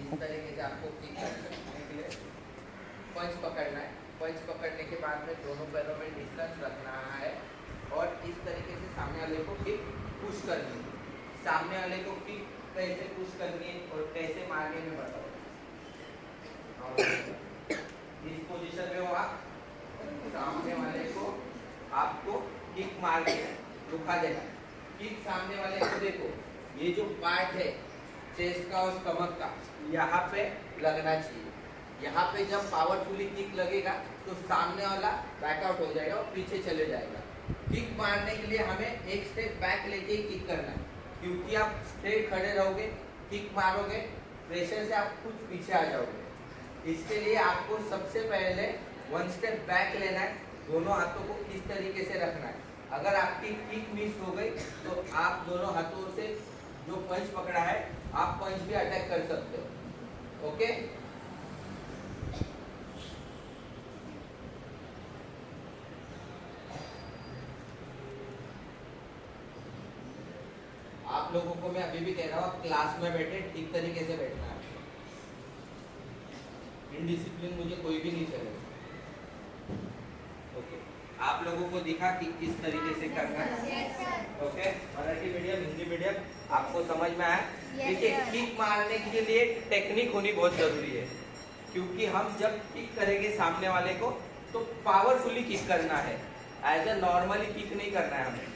इस तरीके से आपको किक करने के लिए पंच पकड़ना है। पंच पकड़ने के बाद में दोनों पैरों में डिस्टेंस रखना है और इस तरीके से सामने वाले को किक पुश करनी है। सामने वाले को किक कैसे पुश करनी है और कैसे मारने में बताओ। इस पोजीशन में हो आप, सामने वाले को आपको किक मार के रुका देना। किक सामने वाले को देखो, ये जो पार्ट है चेस्ट का और स्टमक का यहाँ पे लगना चाहिए। यहाँ पे जब पावरफुली किक लगेगा तो सामने वाला बैकआउट हो जाएगा और पीछे चले जाएगा। किक मारने के लिए हमें एक स्टेप बैक लेके किक करना है, क्योंकि आप स्ट्रेट खड़े रहोगे, किक मारोगे, प्रेशर से आप कुछ पीछे आ जाओगे। इसके लिए आपको सबसे पहले वन स्टेप बैक लेना है, दोनों हाथों को इस तरीके से रखना है। अगर आपकी किक मिस हो गई तो आप दोनों हाथों से जो पंच पकड़ा है आप पंच भी अटैक कर सकते हो। ओके, आप लोगों को मैं अभी भी कह रहा हूँ, क्लास में बैठे ठीक तरीके से बैठना है। इनडिसिप्लिन मुझे कोई भी नहीं चलेगा। ओके, आप लोगों को दिखा कि किस तरीके से करना है। Okay, Marathi medium Hindi medium आपको समझ में आया। देखिए, किक मारने के लिए टेक्निक होनी बहुत जरूरी है, क्योंकि हम जब किक करेंगे सामने वाले को तो पावरफुली किक करना है, एज ए नॉर्मली किक नहीं करना है हमें।